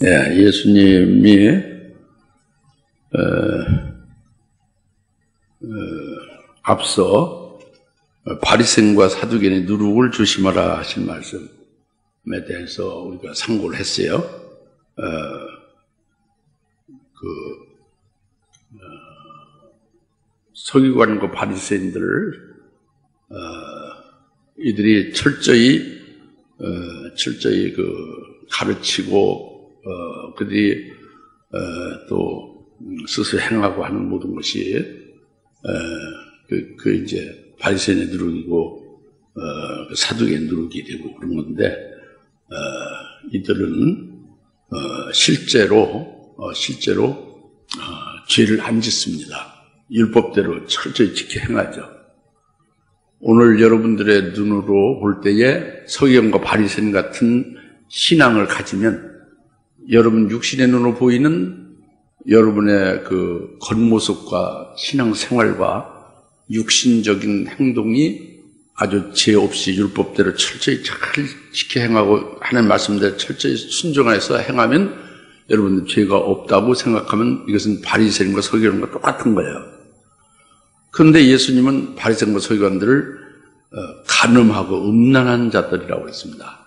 예수님이 앞서 바리새인과 사두개인의 누룩을 조심하라 하신 말씀에 대해서 우리가 상고를 했어요. 서기관과 바리새인들 이들이 철저히 가르치고 그들이 또 스스로 행하고 하는 모든 것이 이제 바리새인의 누룩이고 사두개의 누룩이 되고 그런 건데 이들은 실제로 죄를 안 짓습니다. 율법대로 철저히 지켜 행하죠. 오늘 여러분들의 눈으로 볼 때에 서기관과 바리새인 같은 신앙을 가지면 여러분 육신의 눈으로 보이는 여러분의 그 겉모습과 신앙생활과 육신적인 행동이 아주 죄 없이 율법대로 철저히 잘 지켜 행하고 하는 말씀대로 철저히 순종해서 행하면 여러분들 죄가 없다고 생각하면 이것은 바리새인과 서기관과 똑같은 거예요. 그런데 예수님은 바리새인과 서기관들을 간음하고 음란한 자들이라고 했습니다.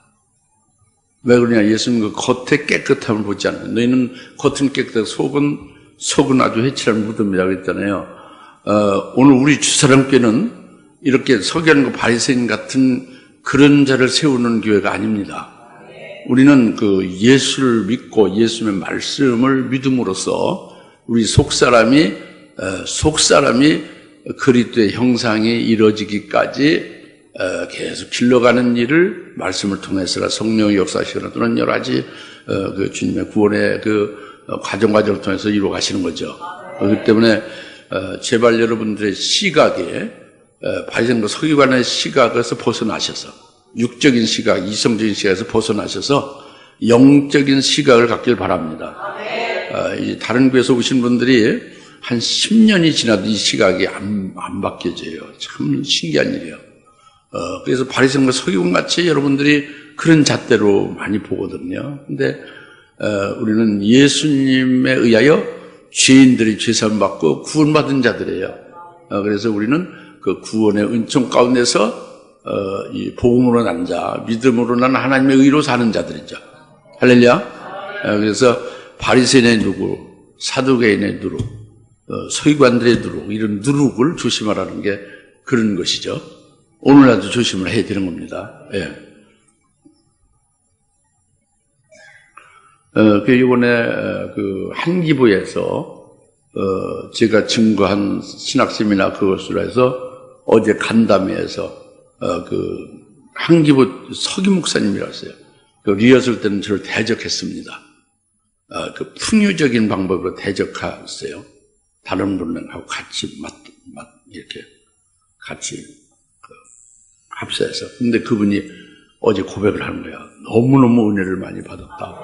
왜 그러냐? 예수님 그 겉에 깨끗함을 보지 않아요. 너희는 겉은 깨끗하고 속은 아주 해칠한 무덤이라고 했잖아요. 오늘 우리 주사랑교회는 이렇게 서기관과 바리새인 같은 그런 자를 세우는 교회가 아닙니다. 우리는 그 예수를 믿고 예수님의 말씀을 믿음으로써 우리 속사람이 그리스도의 형상이 이루어지기까지 계속 길러가는 일을 말씀을 통해서라 성령의 역사시거나 또는 여러 가지 그 주님의 구원의 그 과정을 통해서 이루어 가시는 거죠. 그렇기 때문에 제발 여러분들의 시각에 바리새인과 서기관의 시각에서 벗어나셔서 육적인 시각, 이성적인 시각에서 벗어나셔서 영적인 시각을 갖길 바랍니다. 다른 교회에서 오신 분들이 한 10년이 지나도 이 시각이 안 바뀌어져요. 참 신기한 일이에요. 그래서 바리새인과 서기관같이 여러분들이 그런 잣대로 많이 보거든요. 근데 우리는 예수님에 의하여 죄인들이 죄사함 받고 구원받은 자들이에요. 그래서 우리는 그 구원의 은총 가운데서 이 복음으로 난 자, 믿음으로 난 하나님의 의로 사는 자들이죠. 할렐루야. 그래서 바리새인의 누룩, 사두개인의 누룩, 서기관들의 누룩, 이런 누룩을 조심하라는 게 그런 것이죠. 오늘날도 조심을 해야 되는 겁니다. 이번에 그 한기부에서 제가 증거한 신학세미나 그것으로 해서 어제 간담회에서 그 한기부 서기 목사님이라서요. 그 리허설 때는 저를 대적했습니다. 그 풍요적인 방법으로 대적했어요. 다른 분들하고 같이 이렇게 같이 합세해서. 근데 그분이 어제 고백을 하는 거야. 너무너무 은혜를 많이 받았다.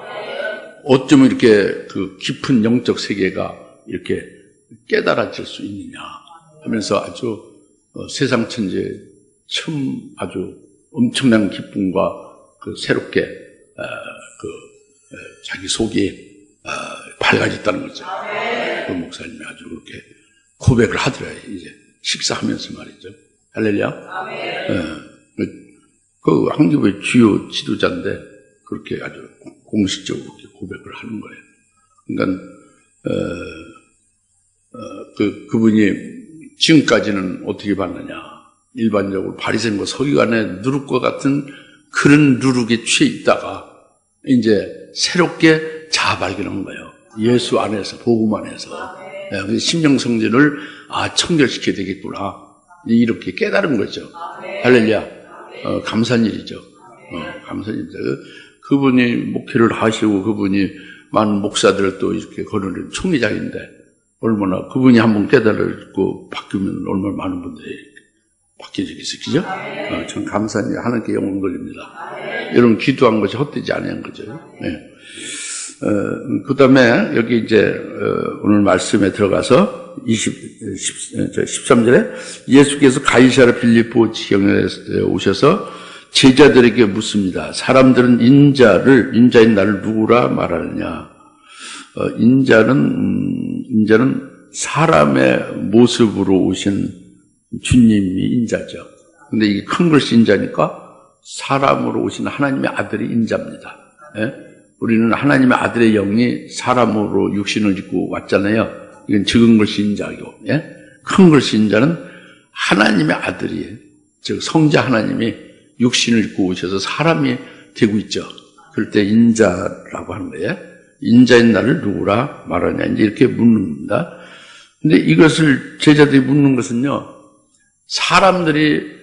어쩜 이렇게 그 깊은 영적 세계가 이렇게 깨달아질 수 있느냐 하면서 아주 세상 천지에 처음 아주 엄청난 기쁨과 그 새롭게 자기 속이 밝아졌다는 거죠. 그 목사님이 아주 그렇게 고백을 하더래요. 이제 식사하면서 말이죠. 할렐루야. 그 한기부의 주요 지도자인데 그렇게 아주 공식적으로 그렇게 고백을 하는 거예요. 그러니까 그분이 지금까지는 어떻게 봤느냐? 일반적으로 바리새인과 서기관의 누룩과 같은 그런 누룩에 취해 있다가 이제 새롭게 자아 발견한 거예요. 예수 안에서, 복음 안에서. 심령 성전을 청결시켜야 되겠구나. 이렇게 깨달은 거죠. 할렐루야. 감사한 일이죠. 감사한 일이죠. 그분이 목회를 하시고 그분이 많은 목사들을 또 이렇게 거느리는 총회장인데 얼마나 그분이 한번 깨달고 바뀌면 얼마나 많은 분들이 바뀌어지겠어요. 그죠? 참 감사한 일, 하나님께 영광 돌립니다. 여러분 기도한 것이 헛되지 않은 거죠. 그 다음에 여기 이제 오늘 말씀에 들어가서 13절에 예수께서 가이사랴 빌립보 지경에 오셔서 제자들에게 묻습니다. 사람들은 인자인 나를 누구라 말하느냐. 인자는 사람의 모습으로 오신 주님이 인자죠. 근데 이게 큰 글씨 인자니까 사람으로 오신 하나님의 아들이 인자입니다. 예? 우리는 하나님의 아들의 영이 사람으로 육신을 입고 왔잖아요. 이건 적은 글씨 인자고, 예? 큰 글씨 인자는 하나님의 아들이, 즉 성자 하나님이 육신을 입고 오셔서 사람이 되고 있죠. 그럴 때 인자라고 하는 거예요. 인자인 나를 누구라 말하냐, 이제 이렇게 묻는 겁니다. 근데 이것을 제자들이 묻는 것은요, 사람들이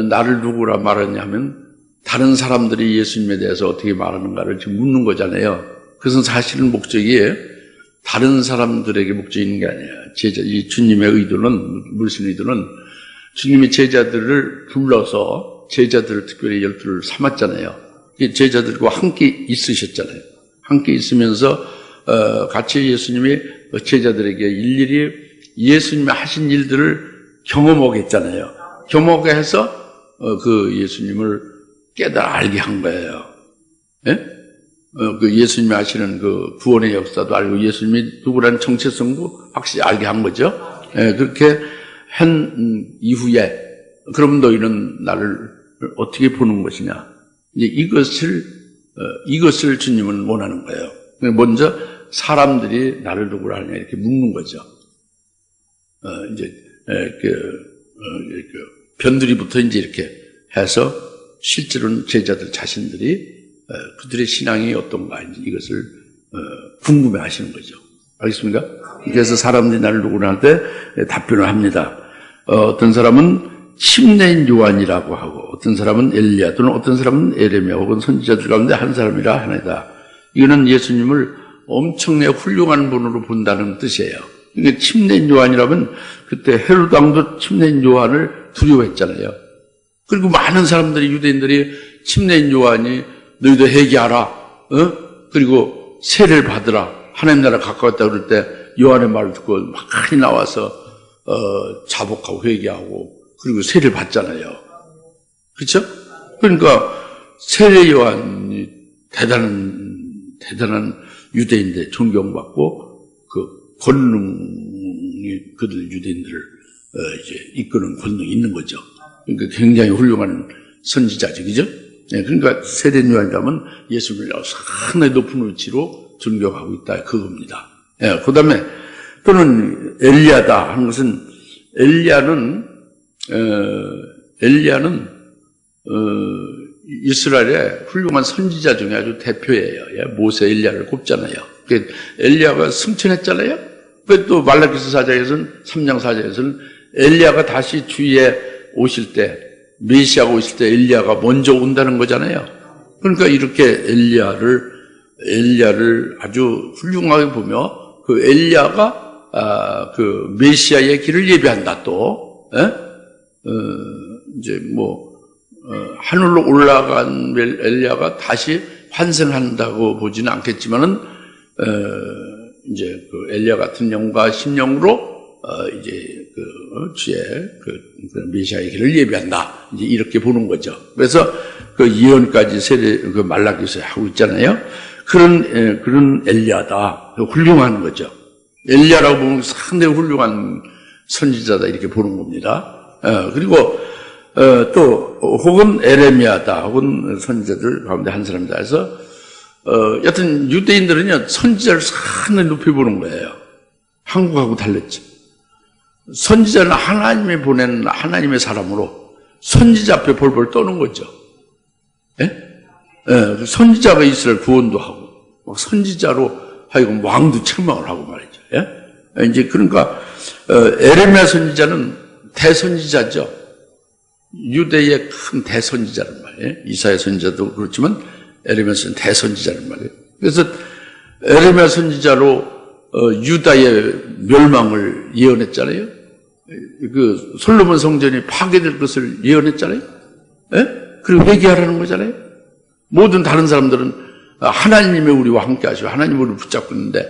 나를 누구라 말하냐 하면 다른 사람들이 예수님에 대해서 어떻게 말하는가를 지금 묻는 거잖아요. 그것은 사실은 목적이 다른 사람들에게 목적이 있는 게 아니에요. 이 주님의 의도는, 물씬 의도는 주님이 제자들을 불러서 제자들을 특별히 열두를 삼았잖아요. 제자들과 함께 있으셨잖아요. 함께 있으면서 같이 예수님이 제자들에게 일일이 예수님이 하신 일들을 경험하게 했잖아요. 경험하게 해서 그 예수님을 깨달아 알게 한 거예요. 예? 그 예수님이 하시는 그 구원의 역사도 알고 예수님이 누구라는 정체성도 확실히 알게 한 거죠. 예, 그렇게 한 이후에 그럼 너희는 나를 어떻게 보는 것이냐? 이제 이것을 주님은 원하는 거예요. 먼저 사람들이 나를 누구라 하냐 이렇게 묻는 거죠. 변두리부터 이제 이렇게 해서 실제로는 제자들 자신들이 그들의 신앙이 어떤가 이것을 궁금해 하시는 거죠. 알겠습니까? 그래서 사람들이 나를 누구라 할 때 답변을 합니다. 어떤 사람은 침례인 요한이라고 하고 어떤 사람은 엘리야 또는 어떤 사람은 에레미야 혹은 선지자들 가운데 한 사람이라 하나이다. 이거는 예수님을 엄청나게 훌륭한 분으로 본다는 뜻이에요. 이게 침례인 요한이라면 그때 헤롯 왕도 침례인 요한을 두려워했잖아요. 그리고 많은 사람들이 유대인들이 침례인 요한이 너희도 회개하라, 그리고 세례를 받으라, 하나님 나라 가까웠다 그럴 때 요한의 말을 듣고 많이 나와서 자복하고 회개하고 그리고 세례를 받잖아요. 그렇죠? 그러니까 세례 요한이 대단한 유대인들 존경받고 그 권능이 그들 유대인들을 이제 이끄는 권능이 있는 거죠. 그러니까 굉장히 훌륭한 선지자죠, 그죠? 네, 그러니까 세례 요한이라면 예수님을 상당히 높은 위치로 존경하고 있다 그겁니다. 네, 그다음에 또는 엘리야다 하는 것은 엘리야는 이스라엘의 훌륭한 선지자 중에 아주 대표예요. 예, 모세 엘리야를 꼽잖아요. 엘리야가 승천했잖아요. 또 말라기서 4장에서는 3장 4장에서는 엘리야가 다시 주위에 오실 때 메시아가 오실 때 엘리야가 먼저 온다는 거잖아요. 그러니까 이렇게 엘리야를 아주 훌륭하게 보며 그 엘리야가 그 메시아의 길을 예비한다 또. 이제 하늘로 올라간 엘리야가 다시 환생한다고 보지는 않겠지만은 이제 그 엘리야 같은 영과 신령으로 이제 주의 메시아의 길을 예비한다. 이제 이렇게 보는 거죠. 그래서 그 예언까지 그 말라기서에 하고 있잖아요. 그런 엘리야다. 훌륭한 거죠. 엘리야라고 보면 상당히 훌륭한 선지자다 이렇게 보는 겁니다. 그리고 또 혹은 에레미야다 혹은 선지자들 가운데 한 사람이다 해서 여튼 유대인들은요 선지자를 상당히 높이 보는 거예요. 한국하고 달랐죠. 선지자는 하나님이 보낸 하나님의 사람으로 선지자 앞에 벌벌 떠는 거죠. 예? 선지자가 이스라엘 구원도 하고 막 선지자로 하여금 왕도 책망을 하고 말이죠. 예? 이제 그러니까 에레미야 선지자는 대선지자죠. 유대의 큰 대선지자란 말이에요. 이사야 선지자도 그렇지만 에레미야 선지자는 대선지자란 말이에요. 그래서 에레미야 선지자로 유다의 멸망을 예언했잖아요. 그 솔로몬 성전이 파괴될 것을 예언했잖아요. 예? 그리고 회개하라는 거잖아요. 모든 다른 사람들은 하나님이 우리와 함께 하시고 하나님이 우리를 붙잡고 있는데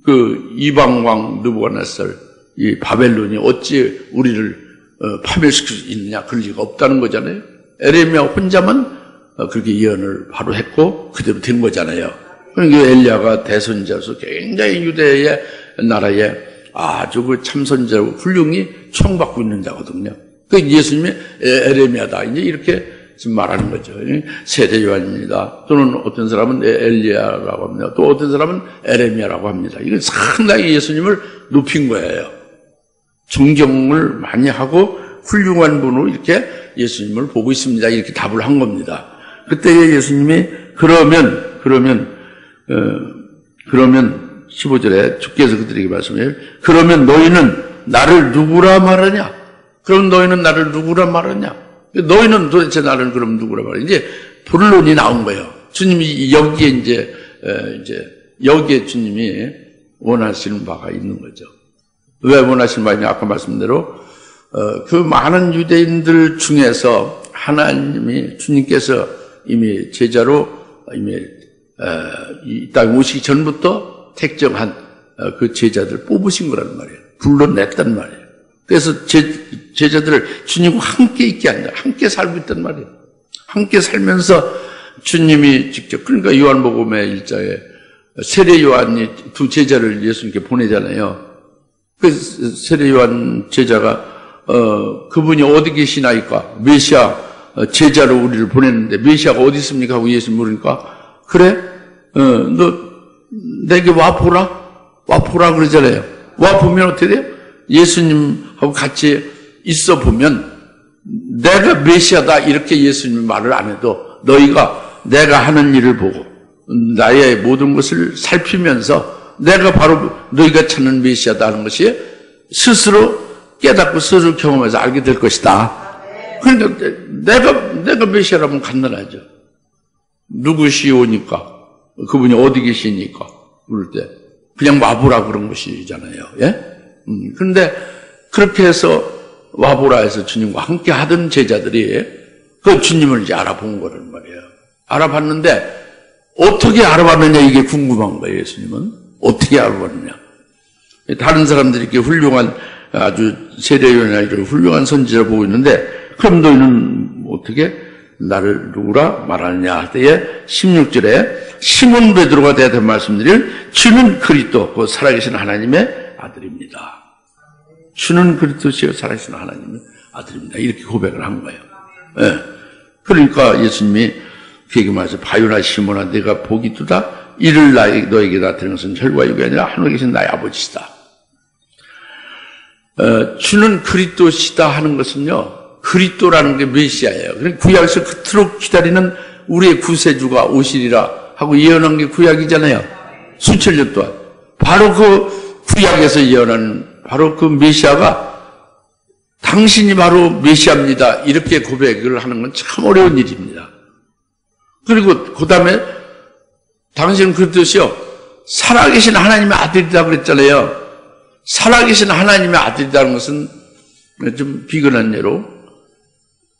그 이방 왕 느부갓네살 이 바벨론이 어찌 우리를 파멸시킬 수 있느냐 그럴 리가 없다는 거잖아요. 에레미야 혼자만 그렇게 예언을 바로 했고 그대로 된 거잖아요. 그러니까 엘리야가 대선자로서 굉장히 유대의 나라에 아주 그 참선자로 훌륭히 총받고 있는 자거든요. 그 예수님이 에레미야다 이제 이렇게 지금 말하는 거죠. 세례 요한입니다. 또는 어떤 사람은 엘리야라고 합니다. 또 어떤 사람은 에레미야라고 합니다. 이건 상당히 예수님을 높인 거예요. 존경을 많이 하고 훌륭한 분으로 이렇게 예수님을 보고 있습니다. 이렇게 답을 한 겁니다. 그때 예수님이 그러면 15절에 주께서 그들에게 말씀해요. 그러면 너희는 나를 누구라 말하냐? 그럼 너희는 나를 누구라 말하냐? 너희는 도대체 나를 그럼 누구라 말하냐? 이제 본론이 나온 거예요. 주님이 여기에 여기에 주님이 원하시는 바가 있는 거죠. 왜 원하시는 바냐? 아까 말씀대로 그 많은 유대인들 중에서 하나님이 주님께서 이미 제자로 이미 이 땅에 오시기 전부터 택정한 그 제자들 뽑으신 거란 말이에요. 불러냈단 말이에요. 그래서 제자들을 주님과 함께 있게 한다. 함께 살고 있단 말이에요. 함께 살면서 주님이 직접 그러니까 요한복음의 1장에 세례 요한이 두 제자를 예수님께 보내잖아요. 그 세례 요한 제자가 그분이 어디 계시나이까? 메시아 제자로 우리를 보냈는데 메시아가 어디 있습니까? 하고 예수님 물으니까 그래? 너 내게 와보라? 와보라 그러잖아요. 와보면 어떻게 돼요? 예수님하고 같이 있어 보면 내가 메시아다 이렇게 예수님이 말을 안 해도 너희가 내가 하는 일을 보고 나의 모든 것을 살피면서 내가 바로 너희가 찾는 메시아다 하는 것이 스스로 깨닫고 스스로 경험해서 알게 될 것이다. 그러니까 내가 메시아라면 간단하죠. 누구시오니까 그분이 어디 계시니까 그럴 때 그냥 와보라 그런 것이잖아요. 예? 그런데 그렇게 해서 와보라 해서 주님과 함께 하던 제자들이 그 주님을 이제 알아본 거란 말이에요. 알아봤는데 어떻게 알아봤느냐 이게 궁금한 거예요. 예수님은 어떻게 알아봤느냐. 다른 사람들이 이렇게 훌륭한 아주 세례요한이나 이런 훌륭한 선지자를 보고 있는데 그럼 너희는 어떻게 나를 누구라 말하느냐 할 때에 16절에 시몬 베드로가 대답해 말씀드릴 주는 그리스도 그 살아계신 하나님의 아들입니다. 주는 그리스도시여 살아계신 하나님의 아들입니다. 이렇게 고백을 한 거예요. 네. 그러니까 예수님이 그에게 말해서 바요나 시몬아 내가 복이 두다 이를 너에게 나타내는 것은 혈과 육이 아니라 하늘에 계신 나의 아버지시다. 주는 그리스도시다 하는 것은요. 그리스도라는 게 메시아예요. 그러니까 구약에서 그토록 기다리는 우리의 구세주가 오시리라 하고 예언한 게 구약이잖아요. 수천 년 동안. 바로 그 구약에서 예언한 바로 그 메시아가 당신이 바로 메시아입니다. 이렇게 고백을 하는 건 참 어려운 일입니다. 그리고 그 다음에 당신은 그리스도시요 살아계신 하나님의 아들이라고 그랬잖아요. 살아계신 하나님의 아들이라는 것은 좀 비근한 예로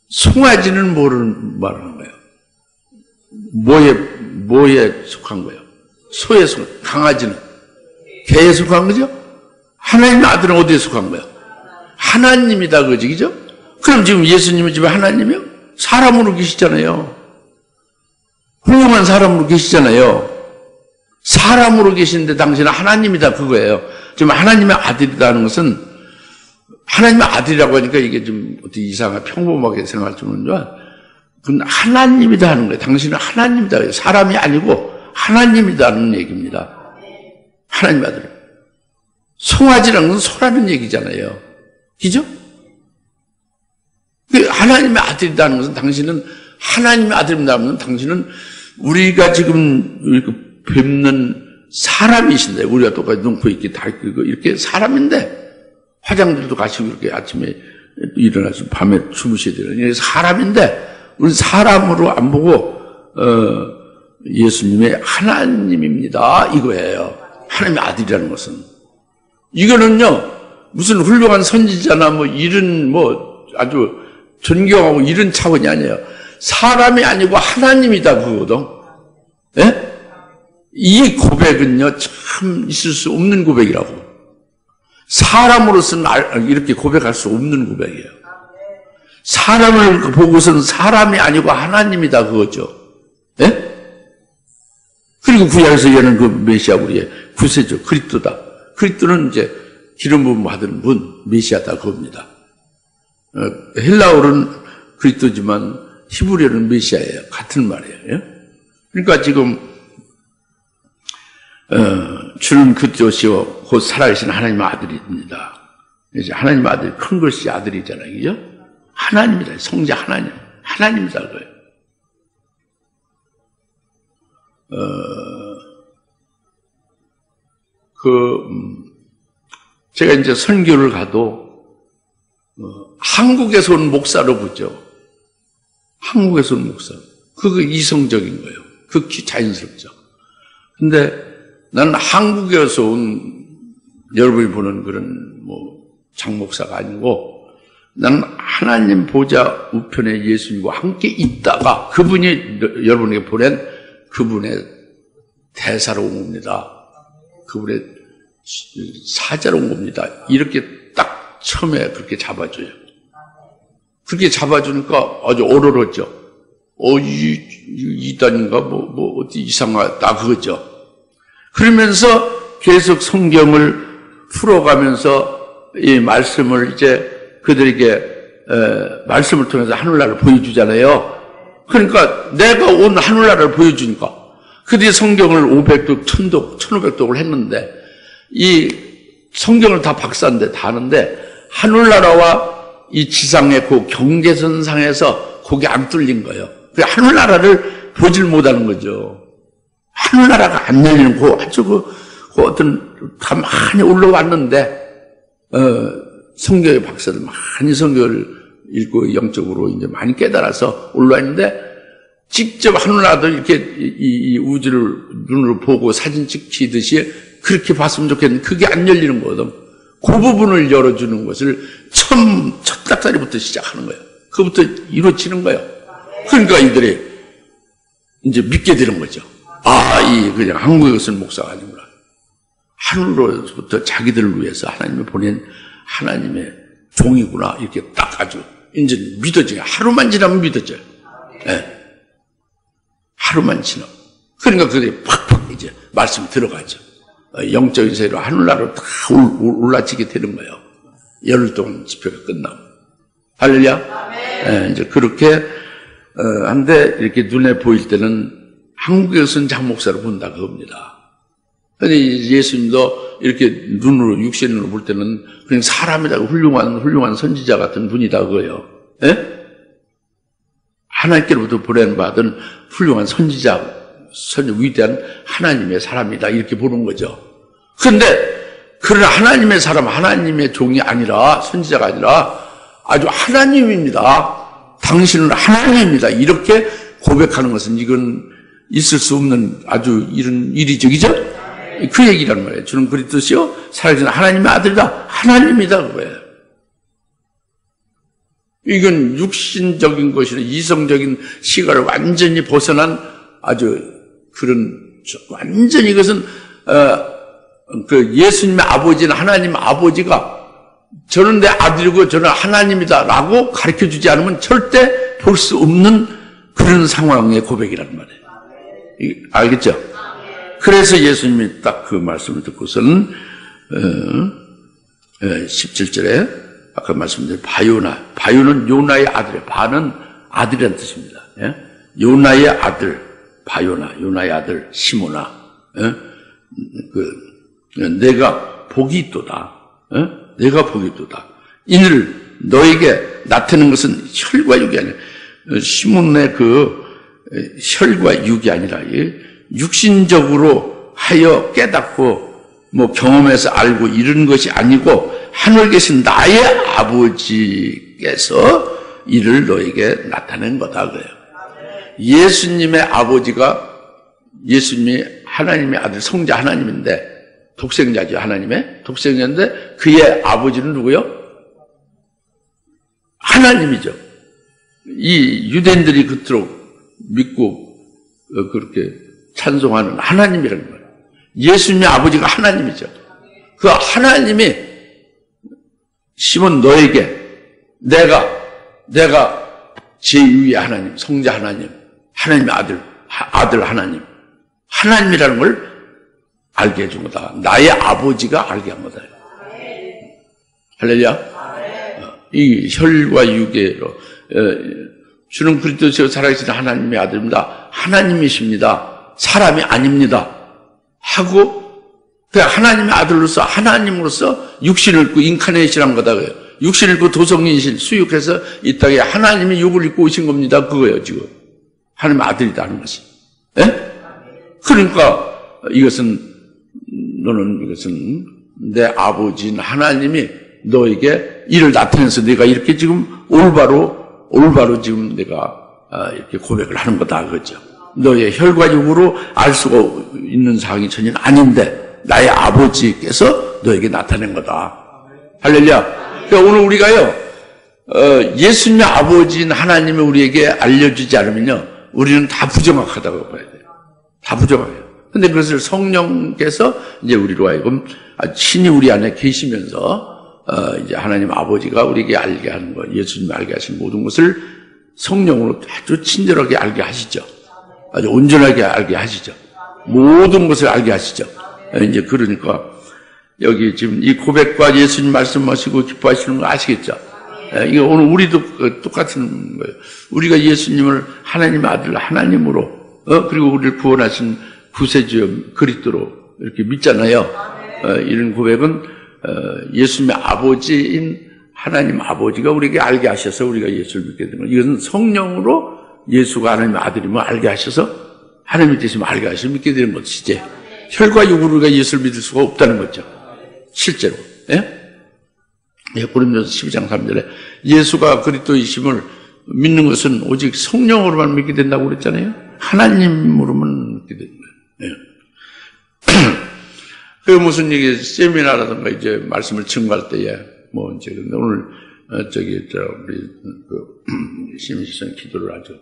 송아지는 뭐를 말하는 거예요? 뭐에 속한 거예요? 소에 속한, 강아지는? 개에 속한 거죠? 하나님의 아들은 어디에 속한 거예요? 하나님이다, 그지, 그죠? 그럼 지금 예수님은 지금 하나님이요? 사람으로 계시잖아요. 훌륭한 사람으로 계시잖아요. 사람으로 계시는데 당신은 하나님이다, 그거예요. 지금 하나님의 아들이다 하는 것은 하나님의 아들이라고 하니까 이게 좀 어떻게 이상하게 평범하게 생각할 줄 모르지만 그건 하나님이다 하는 거예요. 당신은 하나님이다. 사람이 아니고 하나님이다 하는 얘기입니다. 하나님의 아들. 송아지라는 건 소라는 얘기잖아요. 그죠? 하나님의 아들이라는 것은 당신은 하나님의 아들입니다 하면 당신은 우리가 지금 뵙는 사람이신데 우리가 똑같이 눈코 있게 다 이렇게 사람인데 화장들도 가시고 이렇게 아침에 일어나서 밤에 주무셔야 되는 사람인데 우리 사람으로 안 보고 예수님의 하나님입니다 이거예요. 하나님의 아들이라는 것은 이거는요 무슨 훌륭한 선지자나 뭐 이런 뭐 아주 존경하고 이런 차원이 아니에요. 사람이 아니고 하나님이다 그거거든. 예? 이 고백은요 참 있을 수 없는 고백이라고. 사람으로서는 이렇게 고백할 수 없는 고백이에요. 사람을 보고서는 사람이 아니고 하나님이다 그거죠. 예? 그리고 구약에서 얘는 그 메시아 우리의 구세주 그리스도다. 그리스도는 이제 기름 부음 받은 분 메시아다 그겁니다. 헬라어는 그리스도지만 히브리어는 메시아예요. 같은 말이에요. 그러니까 지금 주는 그리스도시요 곧 살아계신 하나님의 아들입니다. 이제 하나님의 아들 큰 것이 아들이잖아요. 그죠? 하나님이다. 성자 하나님. 하나님이다 그거예요. 제가 이제 선교를 가도 한국에서 온 목사로 보죠. 한국에서 온 목사. 그거 이성적인 거예요. 극히 자연스럽죠. 근데 나는 한국에서 온 여러분이 보는 그런 장목사가 아니고 나는 하나님 보좌 우편에 예수님과 함께 있다가 그분이 여러분에게 보낸 그분의 대사로 온 겁니다. 그분의 사자로 온 겁니다. 이렇게 딱 처음에 그렇게 잡아줘요. 그렇게 잡아주니까 아주 얼얼하죠. 이단인가 어디 이상하다 그거죠. 그러면서 계속 성경을 풀어가면서 이 말씀을 이제 그들에게 말씀을 통해서 하늘나라를 보여주잖아요. 그러니까 내가 온 하늘나라를 보여주니까 그들이 성경을 500독, 1000독, 1500독을 했는데 이 성경을 다 박사인데 다 하는데 하늘나라와 이 지상의 그 경계선상에서 거기 안 뚫린 거예요. 그래서 하늘나라를 보질 못하는 거죠. 하늘나라가 안 열리는 아주 그 어떤 다 많이 올라왔는데 성경의 박사들 많이 성경을 읽고 영적으로 이제 많이 깨달아서 올라와 있는데 직접 하늘나라도 이렇게 이 우주를 눈으로 보고 사진 찍히듯이 그렇게 봤으면 좋겠는데 그게 안 열리는 거거든. 그 부분을 열어주는 것을 첫 닭다리부터 시작하는 거예요. 그부터 이루어지는 거예요. 그러니까 이들이 이제 믿게 되는 거죠. 그냥 한국에 있는 목사가 아니구나. 하늘로부터 자기들을 위해서 하나님이 보낸 하나님의 종이구나. 이렇게 딱 아주 이제 믿어져요. 하루만 지나면 믿어져요. 네. 하루만 지나면. 그러니까 그들이 팍팍 이제 말씀이 들어가죠. 영적인 세계로 하늘나라로 다 올라지게 되는 거예요. 열흘 동안 집회가 끝나고. 할렐루야? 네, 이제 그렇게 한데 이렇게 눈에 보일 때는 한국에서는 장목사로 본다 그겁니다. 근데 예수님도 이렇게 눈으로 육신으로 볼 때는 그냥 사람이다 훌륭한 선지자 같은 분이다 그거예요. 예? 하나님께로부터 보낸받은 훌륭한 선지자, 위대한 하나님의 사람이다 이렇게 보는 거죠. 그런데 그런 하나님의 사람, 하나님의 종이 아니라 선지자가 아니라 아주 하나님입니다. 당신은 하나님입니다. 이렇게 고백하는 것은 이건 있을 수 없는 아주 이런 일이죠. 그 얘기라는 거예요. 주는 그리스도시요 살아계신 하나님의 아들이다. 하나님이다 그거예요. 이건 육신적인 것이나 이성적인 시각을 완전히 벗어난 아주 그런 완전히 이것은 그 예수님의 아버지는 하나님 아버지가 저는 내 아들이고 저는 하나님이다라고 가르쳐주지 않으면 절대 볼 수 없는 그런 상황의 고백이란 말이에요. 알겠죠? 그래서 예수님이 딱 그 말씀을 듣고서는 17절에 아까 말씀드린 바요는 요나의 아들이에요. 바는 아들이라는 뜻입니다. 요나의 아들 바요나, 요나의 아들 시모나. 내가 복이 있도다. 내가 복이 있도다. 이를 너에게 나타내는 것은 혈과 육이 아니라 시몬의 그 혈과 육이 아니라 육신적으로 하여 깨닫고 경험해서 알고 이런 것이 아니고 하늘에 계신 나의 아버지께서 이를 너에게 나타낸 거다 그래요. 예수님의 아버지가 예수님이 하나님의 아들 성자 하나님인데 독생자죠. 하나님의 독생자인데 그의 아버지는 누구요? 하나님이죠. 이 유대인들이 그토록 믿고 그렇게 찬송하는 하나님이라는 거예요. 예수님의 아버지가 하나님이죠. 그 하나님이 시몬 너에게 내가 내가 제2의 하나님, 성자 하나님, 하나님의 아들 하나님, 하나님이라는 걸 알게 해준 거다. 나의 아버지가 알게 한 거다. 할렐루야. 이 혈과 육의로 주는 그리스도시요 살아계신 하나님의 아들입니다. 하나님이십니다. 사람이 아닙니다. 하고 그냥 하나님의 아들로서 하나님으로서 육신을 입고 인카네이션한 거다. 육신을 입고 도성인신 수육해서 이 땅에 하나님이 육을 입고 오신 겁니다. 그거예요 지금. 하나님의 아들이라는 것이. 예? 그러니까 이것은 내 아버지인 하나님이 너에게 이를 나타내서 내가 이렇게 지금 올바로 지금 내가 이렇게 고백을 하는 거다 그거죠. 너의 혈과 육으로 알 수가 있는 사항이 전혀 아닌데 나의 아버지께서 너에게 나타낸 거다. 할렐루야. 그러니까 오늘 우리가요 예수님의 아버지인 하나님이 우리에게 알려주지 않으면요 우리는 다 부정확하다고 봐야 돼요. 다 부정확해요. 근데 그것을 성령께서 이제 우리로 하여금 신이 우리 안에 계시면서 이제 하나님 아버지가 우리에게 알게 하는 것, 예수님이 알게 하신 모든 것을 성령으로 아주 친절하게 알게 하시죠. 아주 온전하게 알게 하시죠. 모든 것을 알게 하시죠. 이제 그러니까 여기 지금 이 고백과 예수님 말씀하시고 기뻐하시는 거 아시겠죠? 이게 오늘 우리도 똑같은 거예요. 우리가 예수님을 하나님의 아들 하나님으로 그리고 우리를 구원하신 구세주여 그리스도로 이렇게 믿잖아요. 이런 고백은 예수님의 아버지인 하나님 아버지가 우리에게 알게 하셔서 우리가 예수를 믿게 되는 거예요. 이것은 성령으로 예수가 하나님의 아들임을 알게 하셔서 하나님의 뜻임을 알게 하셔서 믿게 되는 것이지 혈과 육으로 우리가 예수를 믿을 수가 없다는 거죠. 실제로. 고린도서 12장 3절에 예수가 그리스도이심을 믿는 것은 오직 성령으로만 믿게 된다고 그랬잖아요. 하나님으로만 믿게 되는 거예요. 그 무슨 얘기 세미나라든가 이제 말씀을 증거할 때에 뭐 이제 근데 오늘 우리 심시선 기도를 아주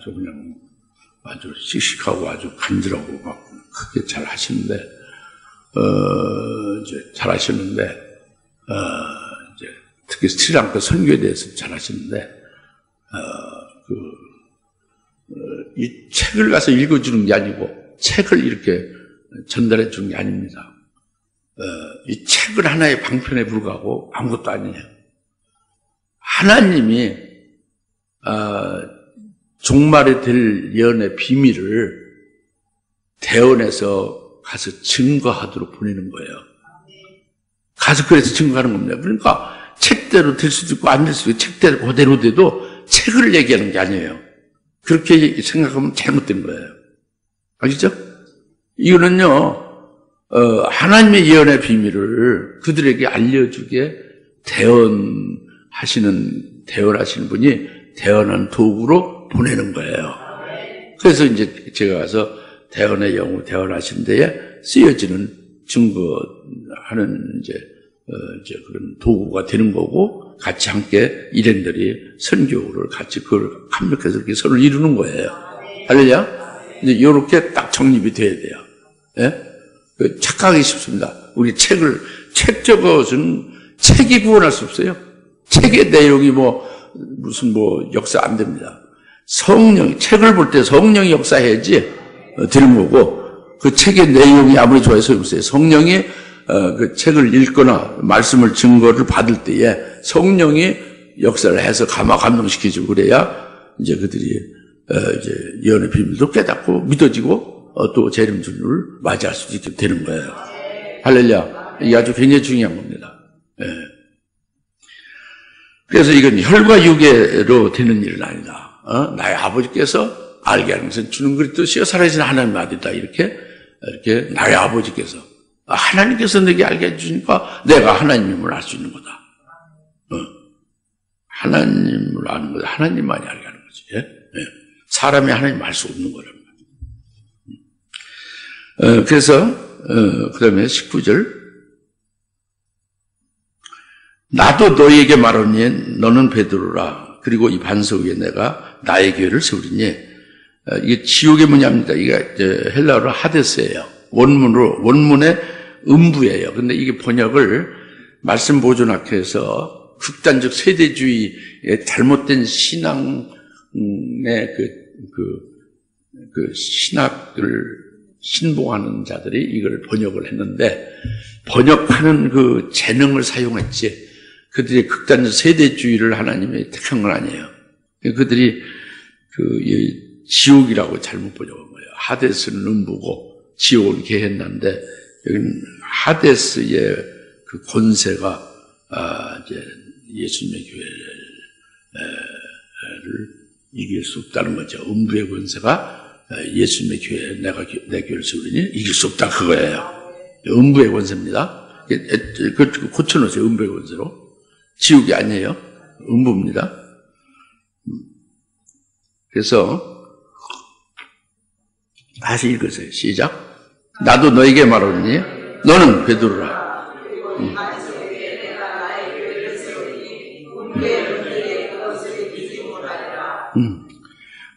그냥 아주 씩씩하고 아주 간절하고 막 크게 잘 하시는데 이제 잘 하시는데 이제 특히 스리랑카 선교에 대해서 잘 하시는데 이 책을 가서 읽어주는 게 아니고 책을 이렇게 전달해 주는 게 아닙니다. 이 책은 하나의 방편에 불과하고 아무것도 아니에요. 하나님이 종말에 될 예언의 비밀을 대언해서 가서 증거하도록 보내는 거예요. 가서 그래서 증거하는 겁니다. 그러니까 책대로 될 수도 있고 안 될 수도 있고 책대로 그대로 돼도 책을 얘기하는 게 아니에요. 그렇게 생각하면 잘못된 거예요. 아시죠? 이거는요, 하나님의 예언의 비밀을 그들에게 알려주게 대언하시는 분이 대언한 도구로 보내는 거예요. 그래서 이제 제가 가서 대언의 영으로 대언하시는 데에 쓰여지는 증거하는 이제 그런 도구가 되는 거고 같이 함께 일행들이 선교를 같이 그걸 합력해서 이렇게 서로 이루는 거예요. 할렐루야? 이제 이렇게 딱 정립이 돼야 돼요. 예? 착각하기 쉽습니다. 우리 책 저것은 책이 구원할 수 없어요. 책의 내용이 무슨 역사 안 됩니다. 책을 볼 때 성령이 역사해야지 되는 거고, 그 책의 내용이 아무리 좋아해서 없어요. 성령이 그 책을 읽거나 말씀을 증거를 받을 때에 성령이 역사를 해서 감동시켜주고 그래야 이제 그들이 이제 예언의 비밀도 깨닫고 믿어지고 또 재림 주를 맞이할 수 있게 되는 거예요. 할렐루야. 이게 아주 굉장히 중요한 겁니다. 예. 그래서 이건 혈과 육으로 되는 일은 아니다. 나의 아버지께서 알게 하는 것은 주는 그리스도시요 살아계신 하나님의 아들이다. 이렇게 나의 아버지께서 하나님께서 내게 알게 해주니까 내가 하나님을 알 수 있는 거다. 하나님을 아는 거다. 하나님만이 알게 하는 거지. 예? 예. 사람이 하나님 알 수 없는 거란 말이에요. 그래서 그 다음에 19절 나도 너희에게 말하니 너는 베드로라. 그리고 이 반석 위에 내가 나의 교회를 세우리니. 이게 지옥의 문야입니다. 이게 헬라어로 하데스예요. 원문의 음부예요. 근데 이게 번역을 말씀 보존학회에서 극단적 세대주의의 잘못된 신앙의 그 신학을 신봉하는 자들이 이걸 번역을 했는데, 번역하는 그 재능을 사용했지, 그들의 극단적 세대주의를 하나님이 택한 건 아니에요. 그들이 지옥이라고 잘못 번역한 거예요. 하데스는 음부고 지옥은 게헨나인데, 여기는 하데스의 그 권세가 이제 예수님의 교회를 이길 수 없다는 거죠. 음부의 권세가 예수님의 교회, 내 교회를 세우리니 이길 수 없다, 그거예요. 음부의 권세입니다. 고쳐놓으세요. 음부의 권세로. 지옥이 아니에요. 음부입니다. 그래서 다시 읽으세요. 시작. 나도 너에게 말하노니 너는 베드로라.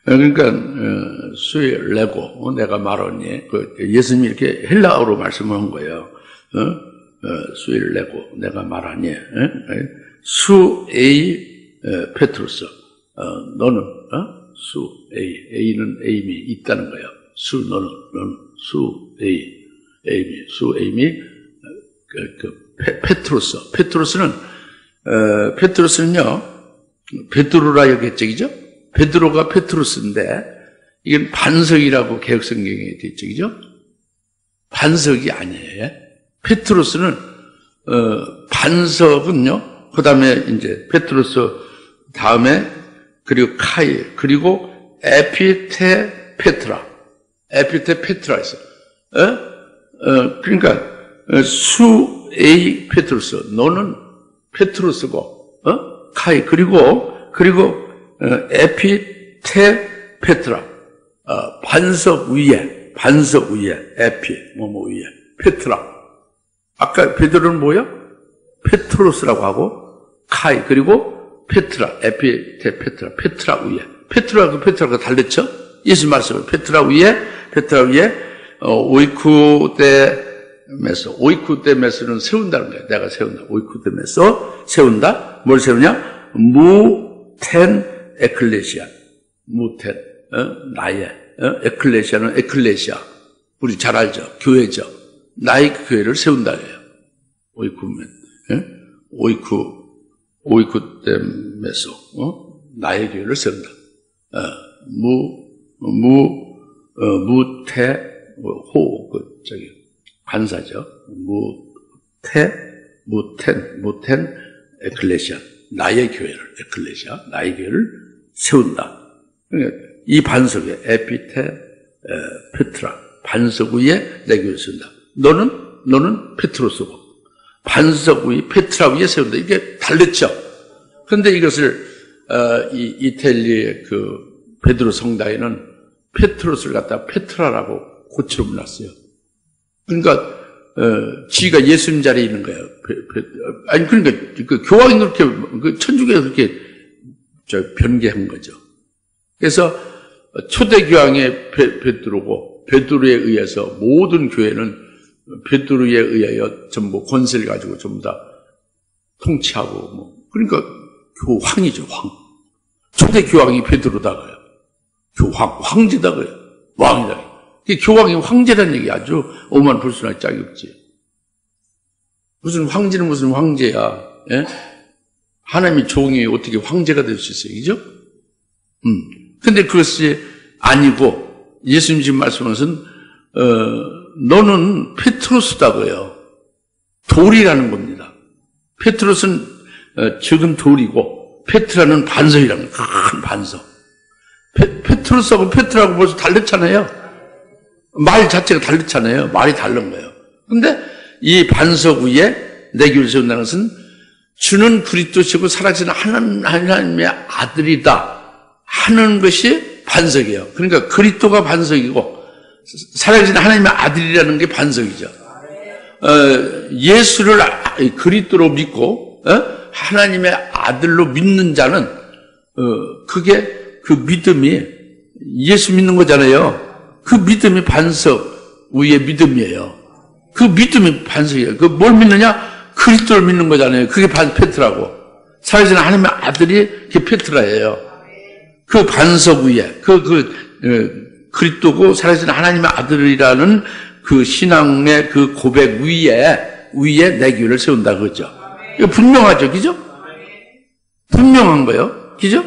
그러니까 수일 레고 내가 말하니 예수님이 이렇게 헬라어로 말씀한 거예요. 수일 레고 내가 말하니 수 에이 페트루스 너는 수 에이는 에임이 있다는 거예요. 너는 수 에임이 페트루스는요 베드로라 여기적이죠. 베드로가 페트루스인데 이건 반석이라고 개혁성경에 되어 있죠. 반석이 아니에요. 페트루스는 반석은요. 그다음에 이제 페트루스 다음에 그리고 카이 그리고 에피테페트라 있어요. 그러니까 수에이 페트루스 너는 페트루스고 카이 그리고 에피테페트라 반석 위에 에피 위에 페트라 아까 베드로는 뭐야? 페트로스라고 하고 카이 그리고 페트라 에피테페트라 페트라 위에 페트라가 달렸죠? 예수 말씀을 페트라 위에 오이쿠데메스는 세운다는 거예요. 내가 세운다. 오이쿠데메스 세운다. 뭘 세우냐? 무텐 에클레시아. 나의 에클레시아는 에클레시아. 우리 잘 알죠? 교회죠. 나의 교회를 세운다예요. 오이쿠데메스. 나의 교회를 세운다. 반사죠. 무텐 에클레시아. 나의 교회를 세운다. 그러니까 이 반석에 페트라 반석 위에 내 교회를 세운다. 너는 페트로스고 반석 위에 페트라 위에 세운다. 이게 달렸죠. 그런데 이것을 이탈리아의 베드로 성당에는 페트로스를 갖다 페트라라고 고쳐놨어요. 그러니까 지가 예수님 자리에 있는 거예요. 그러니까 교황이 그렇게 천주교가 그렇게 변개한 거죠. 그래서 초대 교황의 베드로고 베드로에 의해서 모든 교회는 베드로에 의하여 전부 권세를 가지고 전부 다 통치하고 그러니까 교황이죠. 초대 교황이 베드로다가요. 황제다가요. 왕이다. 교황이 황제라는 얘기 아주 오만불순할 짝이 없지. 무슨 황제는 무슨 황제야. 예? 하나님의 종이 어떻게 황제가 될 수 있어요. 그죠? 근데 그것이 아니고 예수님 지금 말씀하는 것은 너는 페트로스다고요. 돌이라는 겁니다. 페트로스는 적은 돌이고 페트라는 반석이라는 거예요. 큰 반석. 페트로스하고 페트라하고 벌써 달렸잖아요. 말 자체가 달렸잖아요. 말이 다른 거예요. 근데 이 반석 위에 내 교회를 세운다는 것은 주는 그리스도시고 살아계신 하나님의 아들이다 하는 것이 반석이에요. 그러니까 그리스도가 반석이고 살아계신 하나님의 아들이라는 게 반석이죠. 예수를 그리스도로 믿고 하나님의 아들로 믿는 자는 그게 그 믿음이 예수 믿는 거잖아요. 그 믿음이 반석 위의 믿음이에요. 그 믿음이 반석이에요. 그 뭘 믿느냐? 그리스도를 믿는 거잖아요. 그게 페트라고. 살아계신 하나님의 아들이 페트라예요. 그 반석 위에, 그리스도고 살아계신 하나님의 아들이라는 그 신앙의 그 고백 위에 내 교회를 세운다, 그죠? 이거 분명하죠, 그죠? 분명한 거예요, 그죠?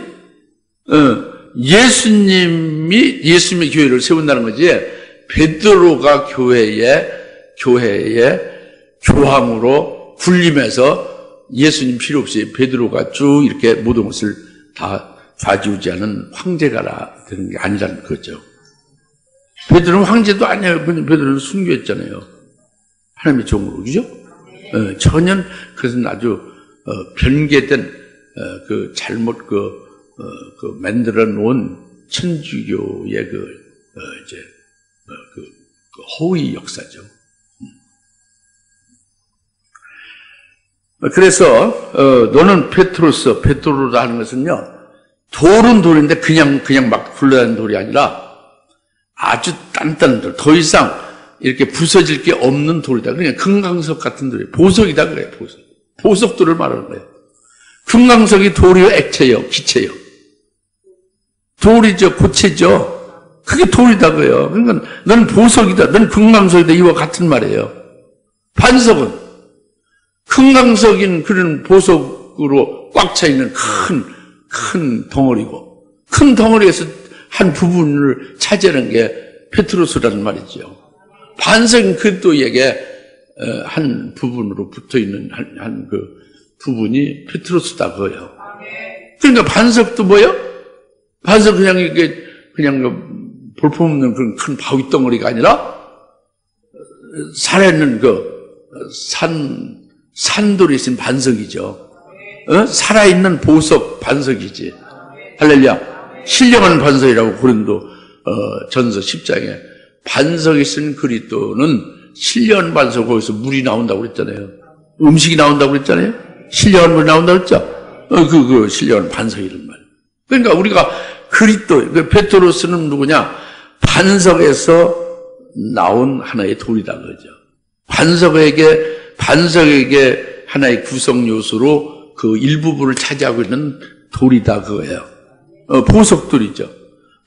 예수님의 교회를 세운다는 거지, 베드로가 교회의 교황으로 군림해서 예수님 필요 없이 베드로가 쭉 이렇게 모든 것을 다 좌지우지하는 황제가 되는 게 아니라는 거죠. 베드로는 황제도 아니에요. 베드로는 순교했잖아요. 하나님의 종으로, 그죠? 전혀 그것은 아주 변개된 그 잘못 만들어 놓은 천주교의 허위 역사죠. 그래서 너는 베드로다 하는 것은요, 돌은 돌인데 그냥 막 굴러다니는 돌이 아니라 아주 단단한 돌, 더 이상 이렇게 부서질 게 없는 돌이다. 그러니까 금강석 같은 돌이에요. 보석이다 그래요. 보석돌을 말하는 거예요. 금강석이 돌이요, 액체요, 기체요. 돌이죠, 고체죠. 그게 돌이다 그래요. 그러니까 넌 보석이다, 넌 금강석이다, 이와 같은 말이에요. 반석은 금강석인 그런 보석으로 꽉 차 있는 큰 덩어리고, 큰 덩어리에서 한 부분을 차지하는 게 페트로스라는 말이죠. 반석인 그리스도에게 한 부분으로 붙어 있는 한 그 부분이 페트로스다 그거예요. 그러니까 반석도 뭐예요? 반석 그냥 볼품없는 그런 큰 바위 덩어리가 아니라 살아있는 산돌이 있는 반석이죠. 살아있는 보석 반석이지. 할렐루야. 신령한 반석이라고 고린도 전서 10장에 반석이 쓴 그리스도는 신령한 반석, 거기서 물이 나온다고 그랬잖아요. 음식이 나온다고 그랬잖아요. 신령한 물이 나온다고 그랬죠. 그 신령한 반석이란 말이에요. 그러니까 우리가 그리스도, 베드로스는 누구냐? 반석에서 나온 하나의 돌이다 그러죠. 반석에게 하나의 구성 요소로 그 일부분을 차지하고 있는 돌이다 그거예요. 보석돌이죠.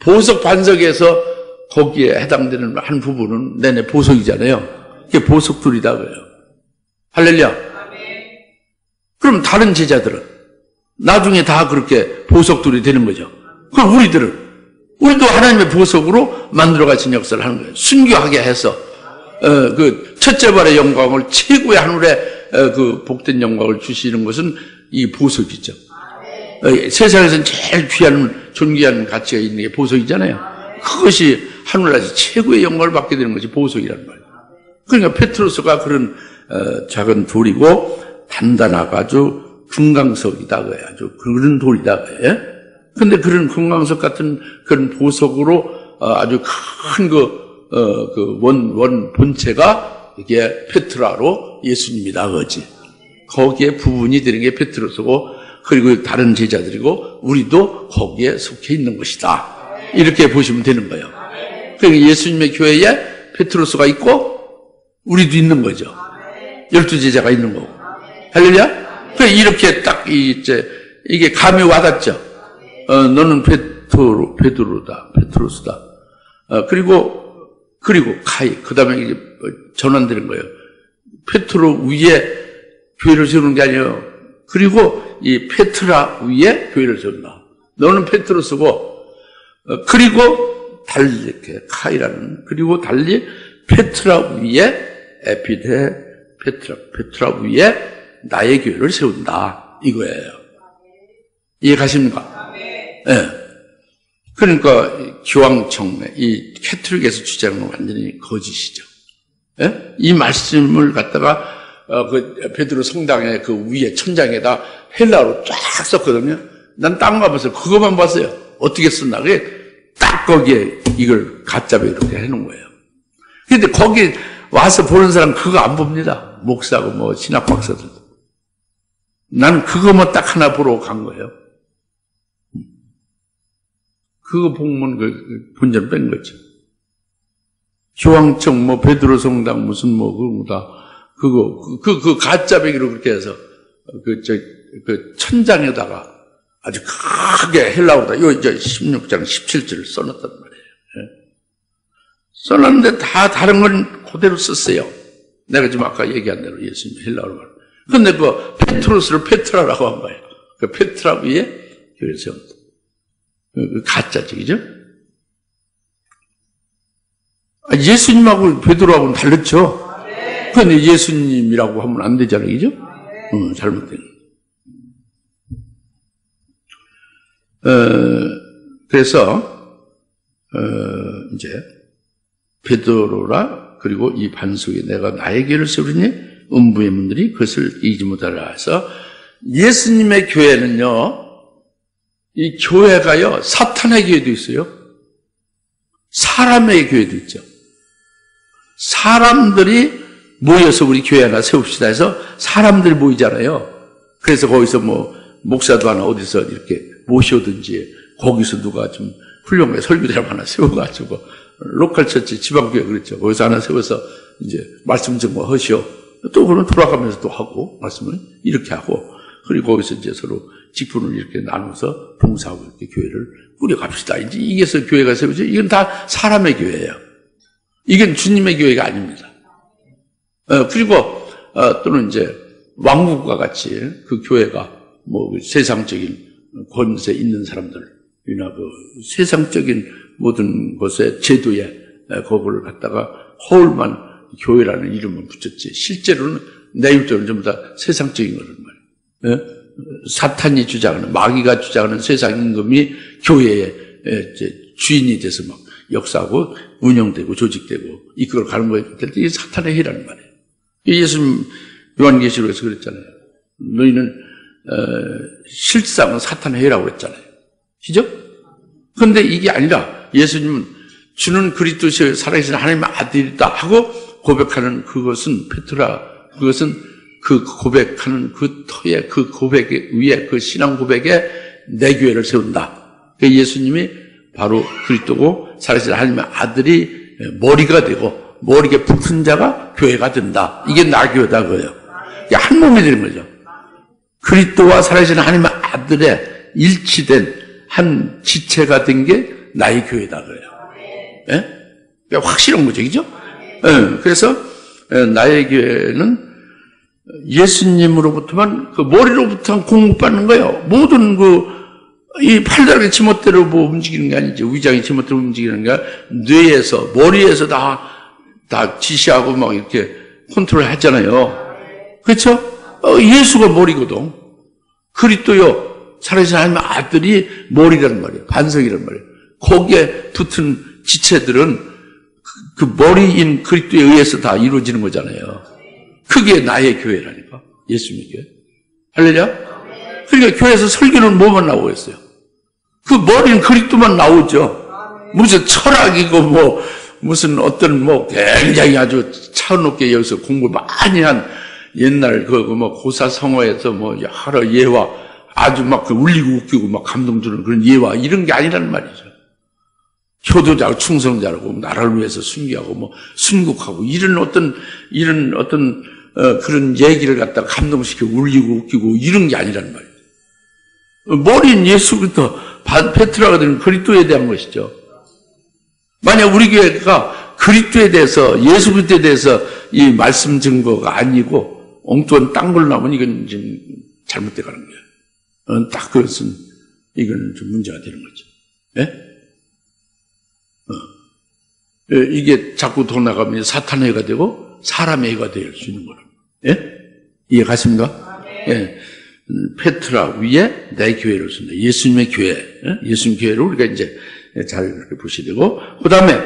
보석 반석에서 거기에 해당되는 한 부분은 내내 보석이잖아요. 그게 보석돌이다 그래요. 할렐루야. 그럼 다른 제자들은 나중에 다 그렇게 보석돌이 되는 거죠. 그럼 우리도 하나님의 보석으로 만들어 가신 역사를 하는 거예요. 순교하게 해서 그 첫째 발의 영광을, 최고의 하늘의 그 복된 영광을 주시는 것은 이 보석이죠. 세상에서는 제일 귀한, 존귀한 가치가 있는 게 보석이잖아요. 그것이 하늘나라에서 최고의 영광을 받게 되는 것이 보석이라는 말이에요. 그러니까 페트로스가 그런 작은 돌이고 단단하고 아주 금강석이다 그래요. 아주 그런 돌이다 그래요. 근데 그런 금강석 같은 그런 보석으로 아주 큰 원 본체가 이게 페트라로 예수님이다 그거지. 거기에 부분이 되는 게 페트로스고, 그리고 다른 제자들이고, 우리도 거기에 속해 있는 것이다. 이렇게 보시면 되는 거예요. 그러니까 예수님의 교회에 페트로스가 있고 우리도 있는 거죠. 12제자가 있는 거고. 할렐루야? 그러니까 이렇게 딱 이게 감이 와닿죠. 너는 베드로다, 페트로스다. 그리고 가이, 그 다음에 이제 전환되는 거예요. 페트로 위에 교회를 세우는 게 아니에요. 그리고 이 페트라 위에 교회를 세운다. 너는 페트로스고, 그리고 달리 이렇게 카이라는, 그리고 달리 페트라 위에 페트라 위에 나의 교회를 세운다. 이거예요. 이해 가십니까? 예. 그러니까 교황청회, 이 캐톨릭에서 주장하는 건 완전히 거짓이죠. 예? 이 말씀을 갖다가 그 베드로 성당의 그 위에 천장에다 헬라어로 쫙 썼거든요. 난 딴 거 봤어요. 그것만 봤어요. 어떻게 썼나? 그게 딱 거기에 이걸 가짜로 이렇게 해놓은 거예요. 근데 거기 와서 보는 사람 그거 안 봅니다. 목사고 뭐 신학 박사들도. 나는 그거만 딱 하나 보러 간 거예요. 그거 보면 본전 뺀 거죠. 교황청, 뭐, 베드로 성당, 무슨 뭐, 그거 다, 그거 가짜배기로 그렇게 해서, 그 천장에다가 아주 크게 헬라어다. 요 이제 16장 17절을 써놨단 말이에요. 써놨는데 다 다른 건 그대로 썼어요. 내가 지금 아까 얘기한 대로 예수님 헬라어로 말. 근데 그 페트로스를 페트라라고 한 거예요. 그 페트라 위에 교회를 세운다. 그 가짜죠, 그죠? 예수님하고 베드로하고는 다르죠? 그런데 예수님이라고 하면 안 되잖아요, 그죠? 잘못된. 그래서, 이제, 베드로라, 그리고 이 반석에 내가 나의 교회를 세우리니 음부의 문들이 그것을 이기지 못하라 해서 예수님의 교회는요, 이 교회가요, 사탄의 교회도 있어요. 사람의 교회도 있죠. 사람들이 모여서 우리 교회 하나 세웁시다 해서 사람들이 모이잖아요. 그래서 거기서 뭐, 목사도 하나 어디서 이렇게 모셔든지, 거기서 누가 좀 훌륭하게 설교대를 하나 세워가지고, 로컬 처치 지방교회 그랬죠. 거기서 하나 세워서 이제 말씀 증거 하시오. 또 그러면 돌아가면서 또 하고, 말씀을 이렇게 하고, 그리고 거기서 이제 서로 직분을 이렇게 나눠서 봉사하고 이렇게 교회를 꾸려갑시다. 이제 이게서 교회가 세우죠. 이건 다 사람의 교회예요. 이건 주님의 교회가 아닙니다. 그리고, 또는 이제 왕국과 같이 그 교회가 뭐 세상적인 권세 있는 사람들이나 그 세상적인 모든 것의 제도에 그걸 갖다가 허울만 교회라는 이름을 붙였지. 실제로는 내용적으로는 전부 다 세상적인 거란 말이에요. 사탄이 주장하는, 마귀가 주장하는 세상 임금이 교회의 주인이 돼서 막 역사하고 운영되고 조직되고 이끌어 가는 거에 이게 사탄의 해라는 말이에요. 예수님 요한계시록에서 그랬잖아요. 너희는 실상은 사탄의 해라고 그랬잖아요. 그죠? 그런데 이게 아니라 예수님은 주는 그리스도시여 살아계신 하나님의 아들이다 하고 고백하는 그것은 페트라, 그것은 그 고백하는 그 터에, 그 고백 위에, 그 신앙 고백에 내 교회를 세운다. 예수님이 바로 그리스도고 살아계신 하나님의 아들이 머리가 되고 머리에 붙은 자가 교회가 된다. 이게 나 교회다 그거예요. 이게 한 몸이 되는 거죠. 그리스도와 살아계신 하나님의 아들의 일치된 한 지체가 된 게 나의 교회다 그래요. 예? 그러니까 확실한 거죠, 그죠? 예. 그래서 나의 교회는 예수님으로부터만 그 머리로부터 공급받는 거예요. 모든 이 팔다리 지멋대로 뭐 움직이는 게 아니죠. 위장이 지멋대로 움직이는 게 뇌에서 머리에서 다 지시하고 막 이렇게 컨트롤 하잖아요. 그렇죠? 예수가 머리거든. 그리스도요 살아계신 하나님의 아들이 머리라는 말이에요. 반석이란 말이에요. 거기에 붙은 지체들은 그 머리인 그리스도에 의해서 다 이루어지는 거잖아요. 그게 나의 교회라니까. 예수님의 교회. 할렐루야? 그러니까 교회에서 설교는 뭐만 나오고 있어요? 그 머리는 그리스도만 나오죠. 무슨 철학이고 무슨 어떤 굉장히 아주 차원 높게 여기서 공부 많이 한 옛날 고사성어에서 여러 예화 아주 막 울리고 웃기고 막 감동 주는 그런 예화 이런 게 아니라는 말이죠. 효도자고 충성자라고 나라를 위해서 순교하고 순국하고 이런 어떤 그런 얘기를 갖다가 감동시키고 울리고 웃기고 이런 게 아니라는 말이에요. 머리는 예수 그리스도 페트라가 되는 그리스도에 대한 것이죠. 만약 우리 교회가 그리스도에 대해서 예수 그리스도에 대해서 이 말씀 증거가 아니고 엉뚱한 딴 걸 나오면 이건 지금 잘못돼 가는 거예요. 딱 그것은 이건 좀 문제가 되는 거죠. 예? 이게 자꾸 돈 나가면 사탄의 해가 되고 사람의 해가 될 수 있는 거예요. 예? 이해 가십니까? 예. 페트라 위에 내 교회를 쓴다. 예수님의 교회. 예? 예수님 교회를 우리가 이제 잘 이렇게 보셔야 되고, 그 다음에,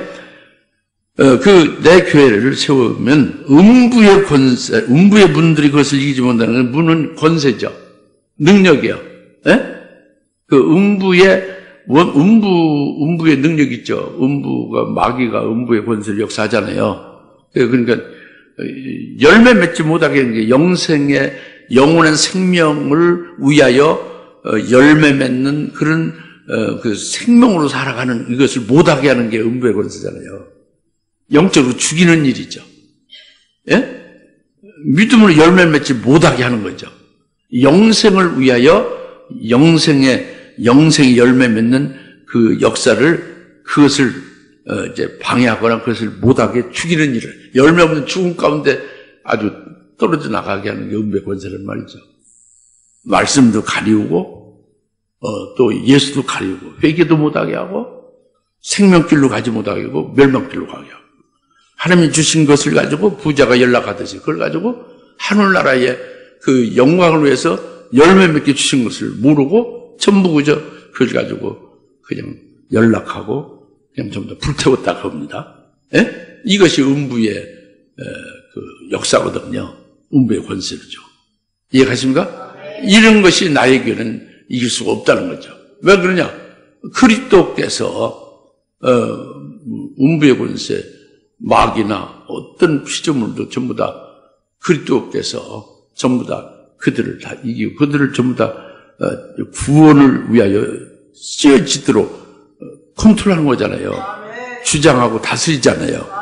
내 교회를 세우면 음부의 권세, 음부의 문들이 그것을 이기지 못하는 건 문은 권세죠. 능력이요. 예? 음부의 능력 있죠. 마귀가 음부의 권세를 역사하잖아요. 그러니까, 열매 맺지 못하게 하는 게 영원한 생명을 위하여 열매 맺는 그런 그 생명으로 살아가는 이것을 못하게 하는 게 음부의 권세잖아요. 영적으로 죽이는 일이죠. 예? 믿음으로 열매 맺지 못하게 하는 거죠. 영생을 위하여 영생의 열매 맺는 그 역사를 그것을 이제 방해하거나 그것을 못하게 죽이는 일을 열매 없는 죽음 가운데 아주 떨어져 나가게 하는 게 음부의 권세란 말이죠. 말씀도 가리우고 또 예수도 가리우고 회개도 못하게 하고 생명길로 가지 못하게 하고 멸망길로 가게 하고 하나님이 주신 것을 가지고 부자가 연락하듯이 그걸 가지고 하늘나라의 그 영광을 위해서 열매 맺게 주신 것을 모르고 전부 그저 그걸 가지고 그냥 연락하고 그냥 전부 다 불태웠다 합니다. 예? 이것이 음부의 그 역사거든요. 음부의 권세죠. 이해가십니까? 이런 것이 나에게는 이길 수가 없다는 거죠. 왜 그러냐? 그리스도께서 음부의 권세, 마귀나 어떤 피조물도 전부 다 그리스도께서 전부 다 그들을 다 이기고 그들을 전부 다 구원을 위하여 쓰여지도록 컨트롤하는 거잖아요. 주장하고 다스리잖아요.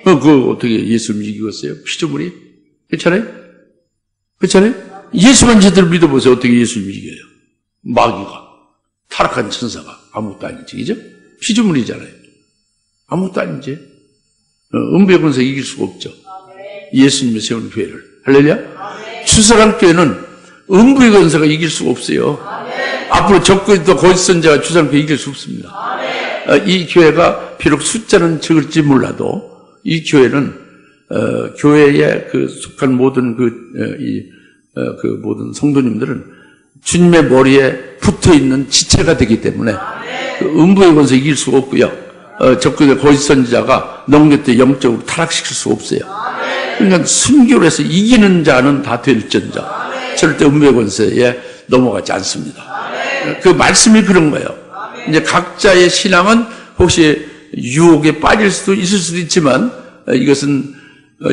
그 어떻게 예수님 이기겠어요? 피조물이? 괜찮아요? 괜찮아요? 예수만 제대로 믿어보세요. 어떻게 예수님 이겨요? 마귀가, 타락한 천사가 아무것도 아니지, 그죠? 피조물이잖아요. 아무것도 아니지. 음부의 권세 이길 수가 없죠. 예수님이 세운 교회를. 할렐루야? 주사랑 교회는 음부의 권세가 이길 수가 없어요. 앞으로 적그리스도 거짓 선지자가 주사랑 교회 이길 수 없습니다. 이 교회가 비록 숫자는 적을지 몰라도 이 교회는 교회에 그 속한 모든 그 모든 성도님들은 주님의 머리에 붙어 있는 지체가 되기 때문에 그 음부의 권세 이길 수가 없고요. 적그리스도 거짓 선지자가 넘겼을 때 영적으로 타락시킬 수가 없어요. 그러니까 순교를 해서 이기는 자는 다 될전자 절대 음부의 권세에 넘어가지 않습니다. 그 말씀이 그런 거예요. 이제 각자의 신앙은 혹시 유혹에 빠질 수도 있을 수도 있지만 이것은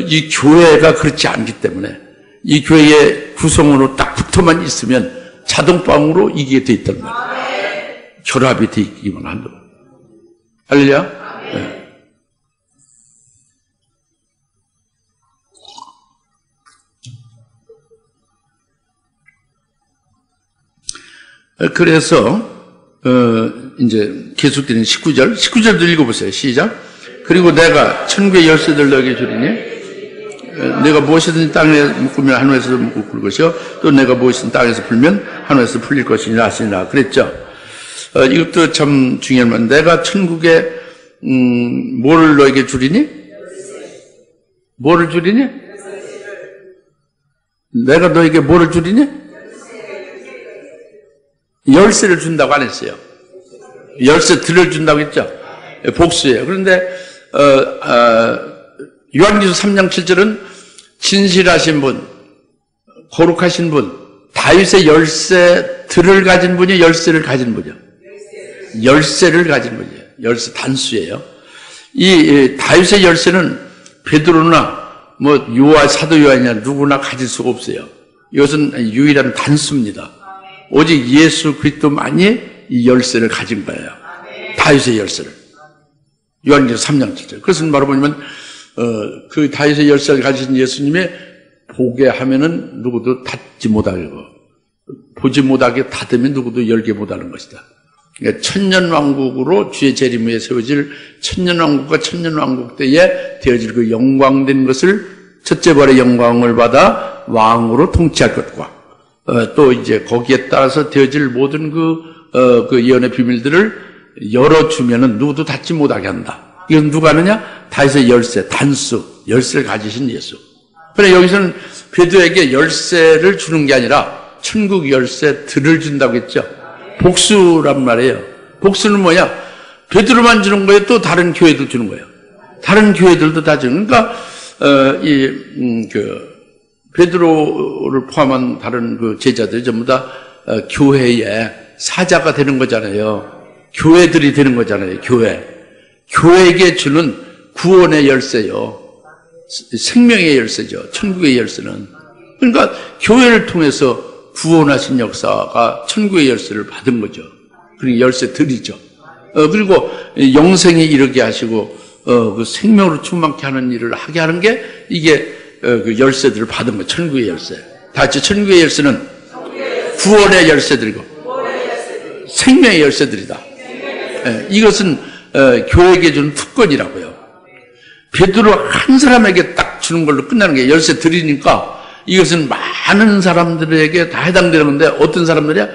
이 교회가 그렇지 않기 때문에 이 교회의 구성으로 딱 붙어만 있으면 자동방으로 이기게 돼 있단 말이에요. 결합이 돼 있기만 한다고. 할렐루야? 네. 그래서 이제 계속되는 19절도 읽어보세요. 시작. 그리고 내가 천국의 열쇠들 너에게 주리니 내가 무엇이든지 땅에 묶으면 하늘에서 묶을 것이요 또 내가 무엇이든 땅에서 풀면 하늘에서 풀릴 것이니라 하시니라 그랬죠. 이것도 참 중요한 말. 내가 천국에 뭐를 너에게 주리니? 뭐를 주리니? 내가 너에게 뭐를 주리니? 열쇠를 준다고 안 했어요. 열쇠들을 준다고 했죠. 복수예요. 그런데 요한계시록 3장 7절은 진실하신 분, 거룩하신 분, 다윗의 열쇠들을 가진 분이 열쇠를 가진 분이요. 열쇠를 가진 분이에요. 열쇠 단수예요. 이 다윗의 열쇠는 베드로나 사도 요한이나 누구나 가질 수가 없어요. 이것은 유일한 단수입니다. 오직 예수 그리스도만이 이 열쇠를 가진 거예요. 다윗의 열쇠를. 요한계시록 3장 7절. 그것은 바로 뭐냐면 그 다윗의 열쇠를 가진 예수님의 보게 하면은 누구도 닫지 못하고 보지 못하게 닫으면 누구도 열게 못하는 것이다. 그러니까 천년왕국으로 주의 재림 위에 세워질 천년왕국과 천년왕국 때에 되어질 그 영광된 것을 첫째 벌의 영광을 받아 왕으로 통치할 것과 또 이제 거기에 따라서 되어질 모든 그 예언의 비밀들을 열어주면은 누구도 닫지 못하게 한다. 이건 누가 하느냐? 다윗의 열쇠, 단수, 열쇠를 가지신 예수. 그래 여기서는 베드로에게 열쇠를 주는 게 아니라 천국 열쇠들을 준다고 했죠. 복수란 말이에요. 복수는 뭐냐? 베드로만 주는 거예요. 또 다른 교회도 주는 거예요. 다른 교회들도 다 주는. 그러니까 베드로를 포함한 다른 그 제자들이 전부 다 교회의 사자가 되는 거잖아요. 교회들이 되는 거잖아요. 교회에게 주는 구원의 열쇠요. 생명의 열쇠죠. 천국의 열쇠는. 그러니까 교회를 통해서 구원하신 역사가 천국의 열쇠를 받은 거죠. 그리고 열쇠들이죠. 그리고 영생에 이르게 하시고 그 생명으로 충만케 하는 일을 하게 하는 게 이게 그 열쇠들을 받은 거예요. 천국의 열쇠. 다 같이 천국의 열쇠는 구원의 열쇠들이고 생명의 열쇠들이다. 이것은 교회에게 주는 특권이라고요. 베드로 한 사람에게 딱 주는 걸로 끝나는 게 열쇠 드리니까 이것은 많은 사람들에게 다 해당되는 건데 어떤 사람들이야?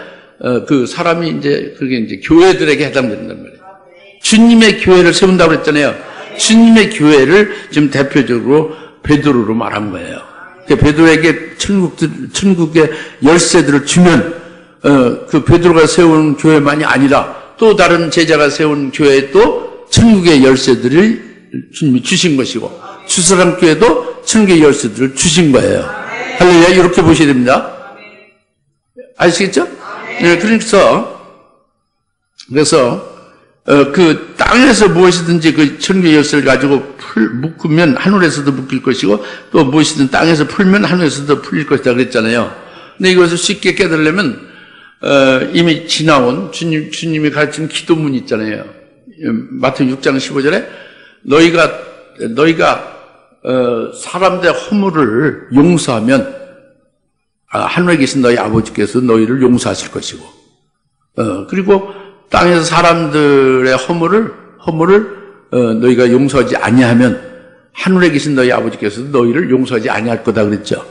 그 사람이 이제 그게 이제 교회들에게 해당된단 말이에요. 주님의 교회를 세운다고 그랬잖아요. 주님의 교회를 지금 대표적으로 베드로로 말한 거예요. 베드로에게 천국의 열쇠들을 주면 그 베드로가 세운 교회만이 아니라 또 다른 제자가 세운 교회에 또 천국의 열쇠들을 주님이 주신 것이고 주사람 교회도 천국의 열쇠들을 주신 거예요. 할렐루야. 이렇게 보셔야 됩니다. 아시겠죠? 네, 그래서 그 땅에서 무엇이든지 그 천국의 열쇠를 가지고 묶으면 하늘에서도 묶일 것이고 또 무엇이든 땅에서 풀면 하늘에서도 풀릴 것이다 그랬잖아요. 근데 이것을 쉽게 깨달으려면 이미 지나온 주님이 가르친 기도문이 있잖아요. 마태복음 6장 15절에 너희가 사람들의 허물을 용서하면 하늘에 계신 너희 아버지께서 너희를 용서하실 것이고 그리고 땅에서 사람들의 허물을 너희가 용서하지 아니하면 하늘에 계신 너희 아버지께서도 너희를 용서하지 아니할 거다 그랬죠.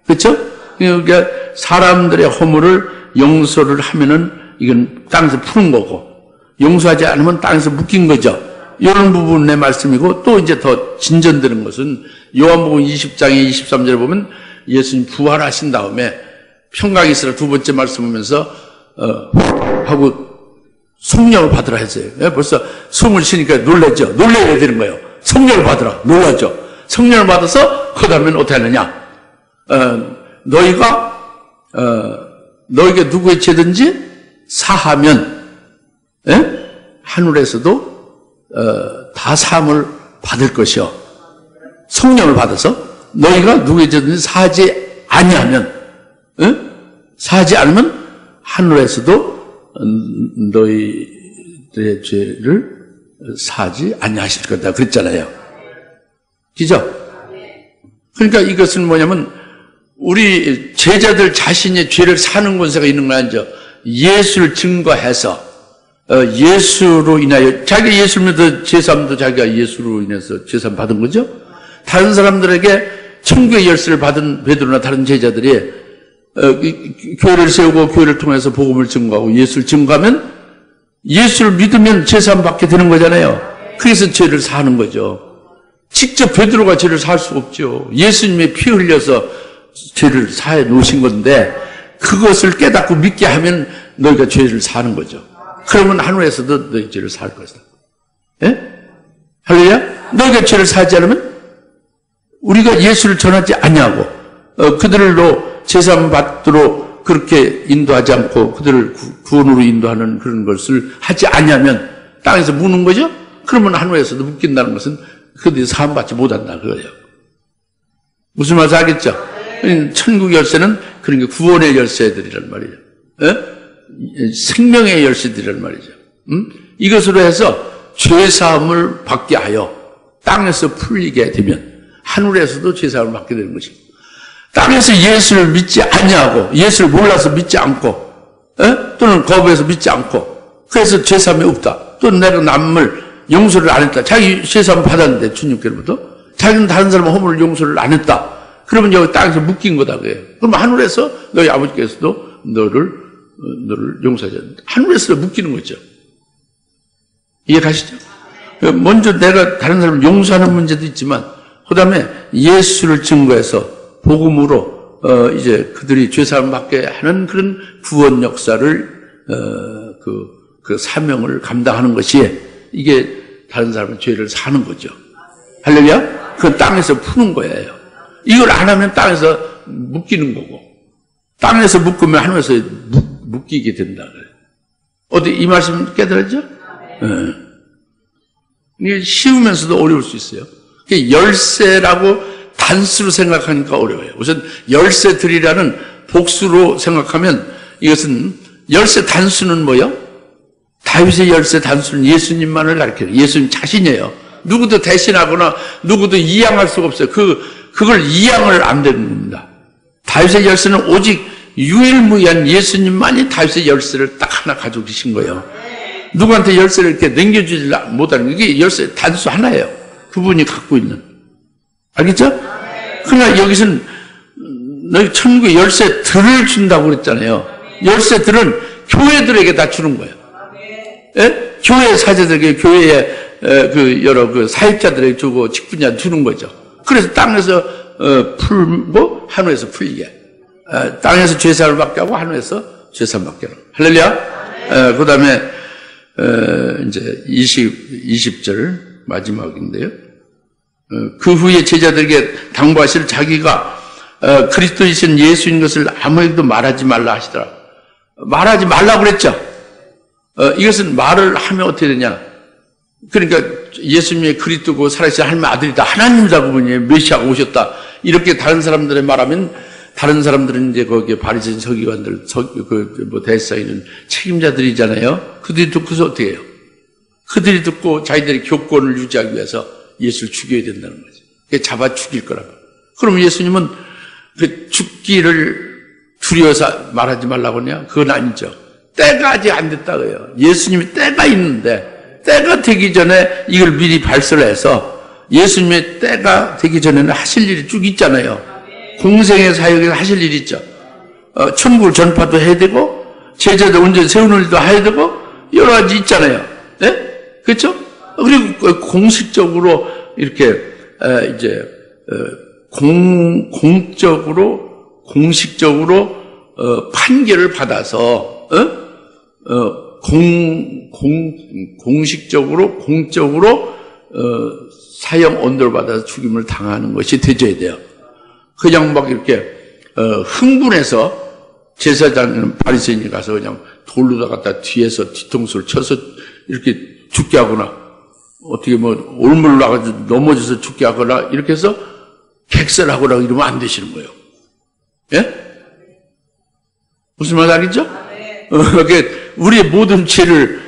그렇죠? 그러니까 사람들의 허물을 용서를 하면은 이건 땅에서 푸는 거고 용서하지 않으면 땅에서 묶인 거죠. 이런 부분의 말씀이고 또 이제 더 진전되는 것은 요한복음 20장의 23절에 보면 예수님 부활하신 다음에 평강이 있으라 두 번째 말씀하면서 하고 성령을 받으라 했어요. 벌써 숨을 쉬니까 놀랐죠. 놀라야 되는 거예요. 성령을 받으라. 놀라죠. 성령을 받아서 그 다음엔 어떻게 하느냐. 너에게 누구의 죄든지 사하면 하늘에서도 다 사함을 받을 것이요. 성령을 받아서 너희가 누구의 죄든지 사하지 아니하면 사하지 않으면 하늘에서도 너희들의 죄를 사하지 아니하실 거다 그랬잖아요. 그죠? 그러니까 이것은 뭐냐면 우리 제자들 자신의 죄를 사는 권세가 있는 거 아니죠. 예수를 증거해서 예수로 인하여 자기가 예수를 믿어 제사함도 자기가 예수로 인해서 제사함 받은 거죠. 다른 사람들에게 천국의 열쇠를 받은 베드로나 다른 제자들이 교회를 세우고 교회를 통해서 복음을 증거하고 예수를 증거하면 예수를 믿으면 제사함 받게 되는 거잖아요. 그래서 죄를 사는 거죠. 직접 베드로가 죄를 살 수 없죠. 예수님의 피 흘려서 죄를 사해 놓으신 건데 그것을 깨닫고 믿게 하면 너희가 죄를 사는 거죠. 그러면 하늘에서도 너희 죄를 살 것이다. 예? 할렐루야? 너희가 죄를 사지 않으면 우리가 예수를 전하지 아니하고 그들로 제사함 받도록 그렇게 인도하지 않고 그들을 구원으로 인도하는 그런 것을 하지 아니하면 땅에서 묵는 거죠? 그러면 하늘에서도 묵긴다는 것은 그들이 사함 받지 못한다 그거예요. 무슨 말인지 알겠죠? 천국 열쇠는 그런 게 구원의 열쇠들이란 말이죠. 생명의 열쇠들이란 말이죠. 이것으로 해서 죄사함을 받게 하여 땅에서 풀리게 되면 하늘에서도 죄사함을 받게 되는 것입니다. 땅에서 예수를 믿지 않냐고 예수를 몰라서 믿지 않고 또는 거부해서 믿지 않고 그래서 죄사함이 없다. 또 내가 남을 용서를 안 했다. 자기 죄사함 받았는데 주님께로부터 자기는 다른 사람의 허물을 용서를 안 했다. 그러면 여기 땅에서 묶인 거다 그래요. 그럼 하늘에서 너희 아버지께서도 너를 용서하지 않는다. 하늘에서 묶이는 거죠. 이해가시죠? 먼저 내가 다른 사람을 용서하는 문제도 있지만 그 다음에 예수를 증거해서 복음으로 이제 그들이 죄사함을 받게 하는 그런 구원 역사를 그 사명을 감당하는 것이 이게 다른 사람의 죄를 사는 거죠. 할렐루야? 그 땅에서 푸는 거예요. 이걸 안 하면 땅에서 묶이는 거고 땅에서 묶으면 하늘에서 묶이게 된다 그래요. 어디 이 말씀 깨달았죠? 이게 쉬우면서도 어려울 수 있어요. 열쇠라고 단수로 생각하니까 어려워요. 우선 열쇠들이라는 복수로 생각하면 이것은 열쇠 단수는 뭐예요? 다윗의 열쇠 단수는 예수님만을 가리켜요. 예수님 자신이에요. 누구도 대신하거나 누구도 이양할 수가 없어요. 그걸 이양을 안 되는 겁니다. 다윗의 열쇠는 오직 유일무이한 예수님만이 다윗의 열쇠를 딱 하나 가지고 계신 거예요. 누구한테 열쇠를 이렇게 넘겨주지 못하는 게 열쇠 단수 하나예요. 그분이 갖고 있는. 알겠죠? 그러나 여기서는 너희 천국의 열쇠들을 준다고 그랬잖아요. 열쇠들은 교회들에게 다 주는 거예요. 예? 교회 사제들에게, 교회의 그 여러 그 사역자들에게 주고 직분자 주는 거죠. 그래서 땅에서 풀고 하늘에서 풀리게. 땅에서 죄사함을 받게 하고 하늘에서 죄사함을 받게 하고. 할렐루야. 그 다음에 이제 20절 마지막인데요. 그 후에 제자들에게 당부하실 자기가 그리스도이신 예수인 것을 아무에게도 말하지 말라 하시더라. 말하지 말라고 그랬죠. 이것은 말을 하면 어떻게 되냐. 그러니까 예수님의 그리스도고 살아계신 하나님의 아들이다. 하나님이다. 그분이 메시아가 오셨다. 이렇게 다른 사람들의 말하면 다른 사람들은 이제 거기에 바리새인 서기관들, 대사에는 책임자들이잖아요. 그들이 듣고서 어떻게 해요? 그들이 듣고 자기들의 교권을 유지하기 위해서 예수를 죽여야 된다는 거죠. 잡아 죽일 거라고. 그럼 예수님은 그 죽기를 두려워서 말하지 말라고 하냐? 그건 아니죠. 때가 아직 안 됐다고요. 예수님이 때가 있는데 때가 되기 전에 이걸 미리 발설을 해서 예수님의 때가 되기 전에는 하실 일이 쭉 있잖아요. 공생의 사역에서 하실 일이 있죠. 천국을 전파도 해야 되고 제자들 온전히 세우는 일도 해야 되고 여러 가지 있잖아요. 네? 그렇죠? 그리고 공식적으로 이렇게 이제 공식적으로 판결을 받아서 공식적으로 공적으로 사형 언도를 받아서 죽임을 당하는 것이 되져야 돼요. 그냥 막 이렇게 흥분해서 제사장 바리새인이 가서 그냥 돌로 갖다 뒤에서 뒤통수를 쳐서 이렇게 죽게 하거나 어떻게 뭐 올물 나가지고 넘어져서 죽게 하거나 이렇게 해서 객설하거나 이러면 안 되시는 거예요. 예? 무슨 말 알겠죠? 그게 우리의 모든 죄를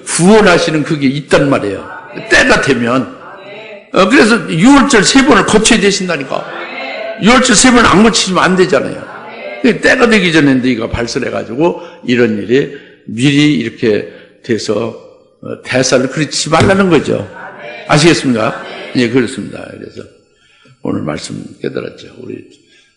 구원하시는 그게 있단 말이에요. 때가 되면. 그래서 6월절 3번을 거쳐야 되신다니까. 6월절 3번 안 거치면 안 되잖아요. 때가 되기 전에 너희가 발설해가지고 이런 일이 미리 이렇게 돼서 대사를 그리지 말라는 거죠. 아시겠습니까? 예, 그렇습니다. 그래서 오늘 말씀 깨달았죠. 우리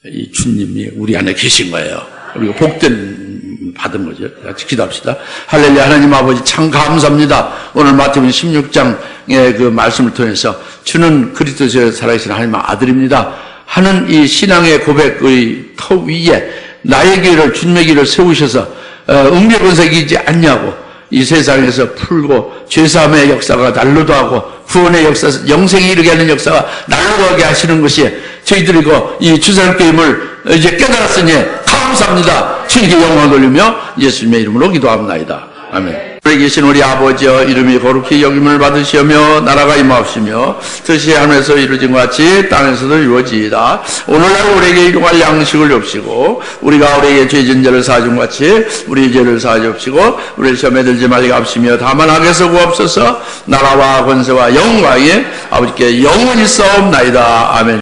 이 주님이 우리 안에 계신 거예요. 우리가 복된 받은 거죠. 같이 기도합시다. 할렐루야. 하나님 아버지 참 감사합니다. 오늘 마태복음 16장의 그 말씀을 통해서 주는 그리스도에서 살아계신 하나님의 아들입니다 하는 이 신앙의 고백의 터 위에 나의 길을 주님의 길을 세우셔서 음배 권세이지 않냐고 이 세상에서 풀고 죄사함의 역사가 날로도 하고 구원의 역사, 영생에 이르게 하는 역사가 날로도 하게 하시는 것이 저희들이고 이 주사님께임을 이제 깨달았으니 감사합니다. 주님께 영광을 돌리며 예수님의 이름으로 기도합니다. 아멘. 우리 계신 우리 아버지여 이름이 거룩히 여김을 받으시며 나라가 임하옵시며 뜻이 하늘에서 이루어진 것 같이 땅에서도 이루어지이다. 오늘날 우리에게 일용할 양식을 줍시고 우리가 우리에게 죄진 자를 사준 것 같이 우리 죄를 사주옵시고 우리를 시험에 들지 말게 하옵시며 다만 악에서 구하옵소서. 나라와 권세와 영광이 아버지께 영원히 싸움나이다. 아멘.